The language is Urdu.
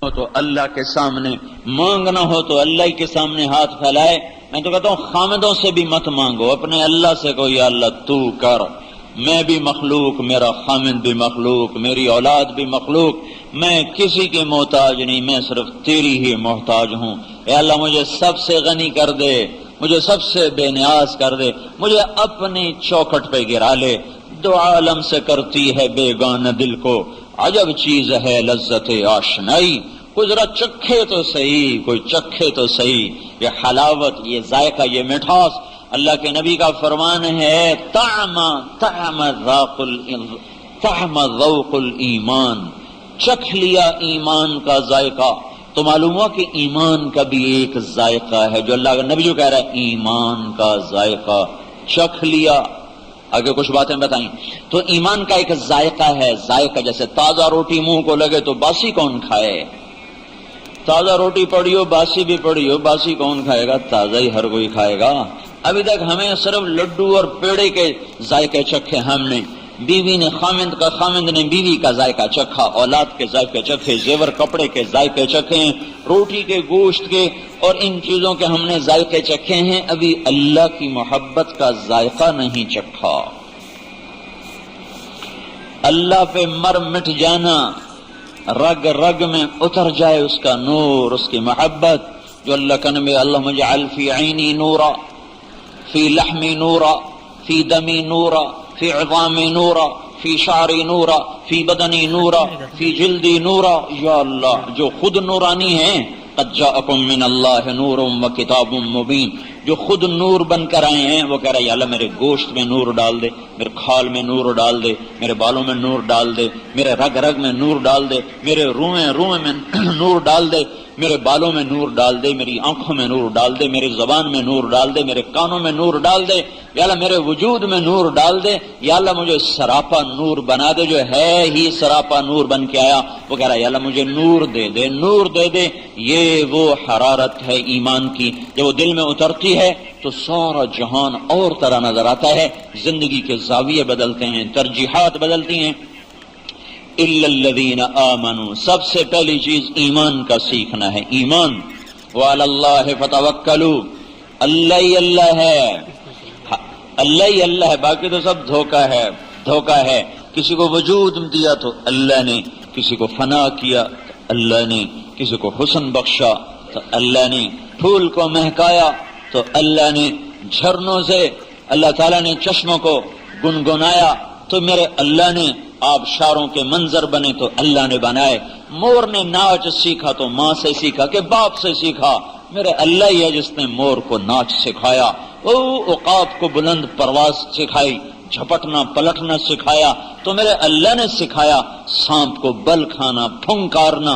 ہو تو اللہ کے سامنے، مانگنا ہو تو اللہ کے سامنے ہاتھ پھیلائے۔ میں تو کہتا ہوں خامدوں سے بھی مت مانگو، اپنے اللہ سے کہو یا اللہ تو کر، میں بھی مخلوق، میرا خامد بھی مخلوق، میری اولاد بھی مخلوق، میں کسی کے محتاج نہیں، میں صرف تیری ہی محتاج ہوں۔ اے اللہ مجھے سب سے غنی کر دے، مجھے سب سے بے نیاز کر دے، مجھے اپنی چوکھٹ پہ گرا لے۔ دو عالم سے کرتی ہے بیگانہ دل کو، عجب چیز ہے لذت آشنائی۔ کوئی ذرا چکھے تو صحیح، کوئی چکھے تو صحیح، یہ حلاوت، یہ ذائقہ، یہ مٹھاس۔ اللہ کے نبی کا فرمان ہے طعم ذوق الایمان، چکھ لیا ایمان کا ذائقہ۔ تو معلوم ہوا کہ ایمان کا بھی ایک ذائقہ ہے، جو اللہ کا نبی جو کہہ رہا ہے ایمان کا ذائقہ چکھ لیا۔ آگے کچھ باتیں بتائیں تو ایمان کا ایک ذائقہ ہے، ذائقہ جیسے تازہ روٹی منہ کو لگے تو باسی کون کھائے؟ تازہ روٹی پڑی ہو باسی بھی پڑی ہو، باسی کون کھائے گا؟ تازہ ہی ہر کوئی کھائے گا۔ ابھی تک ہمیں صرف لڈو اور پیڑے کے ذائقے چکھے، ہم نے بیوی نے خامند نے بیوی کا ذائقہ چکھا، اولاد کے ذائقے چکھے، زیور کپڑے کے ذائقے چکھے ہیں، روٹی کے، گوشت کے اور ان چیزوں کے ہم نے ذائقے چکھے ہیں، ابھی اللہ کی محبت کا ذائقہ نہیں چکھا۔ اللہ پہ مر مٹ جانا، رگ رگ میں اتر جائے اس کا نور، اس کی محبت، جو اللہ کا نبی اللہم اجعل فی عینی نورا، فی لحمی نورا، فی دمی نورا، فی عظامی نورا، فی شعری نورا، فی بدنی نورا، فی جلدی نورا۔ یا اللہ جو خود نورانی ہیں، قد جاءکم من اللہ نور و کتاب مبین، جو خود نور بن کر آئے ہیں، وہ کہہ رہا ہے یا اللہ میرے گوشت میں نور ڈال دے، میرے کھال میں نور ڈال دے، میرے بالوں میں نور ڈال دے، میرے رگ رگ میں نور ڈال دے، میرے روئیں میں نور ڈال دے، میرے بالوں میں نور ڈال دے، میری آنکھوں میں نور ڈال دے، میری زبان میں نور ڈال دے، میرے کانوں میں نور ڈال دے، یا اللہ میرے وجود میں نور ڈال دے، یا اللہ مجھے سراپا نور بنا دے، جو ہے ہی سراپا نور بن کے آیا۔ وہ کہہ رہا ہے یا اللہ مجھے نور دے دے، نور دے دے۔ یہ وہ حرارت ہے ایمان کی، جب وہ دل میں اترتی ہے تو سارا جہان اور طرح نظر آتا ہے، زندگی کے زاویے بدلتے ہیں، ترجیحات بدلتی ہیں۔ الا الذین آمنوا، سب سے پہلی چیز ایمان کا سیکھنا ہے، ایمان۔ وعلی اللہ فتوکلوا، اللہ ہی اللہ ہے، اللہ ہی اللہ ہے، باقی تو سب دھوکہ ہے، دھوکہ ہے۔ کسی کو وجود دیا تو اللہ نے، کسی کو فنا کیا تو اللہ نے، کسی کو حسن بخشا تو اللہ نے، پھول کو مہکایا تو اللہ نے، جھرنوں سے اللہ تعالیٰ نے چشموں کو گنگنایا تو میرے اللہ نے، آبشاروں کے منظر بنے تو اللہ نے بنائے، مور نے ناچ سیکھا تو ماں سے سیکھا کہ باپ سے سیکھا، میرے اللہ ہی ہے جس نے مور کو ناچ سکھایا، وہ عقاب کو بلند پرواز سکھائی، جھپٹنا پلٹنا سکھایا تو میرے اللہ نے سکھایا، سانپ کو بل کھانا، پھنکارنا۔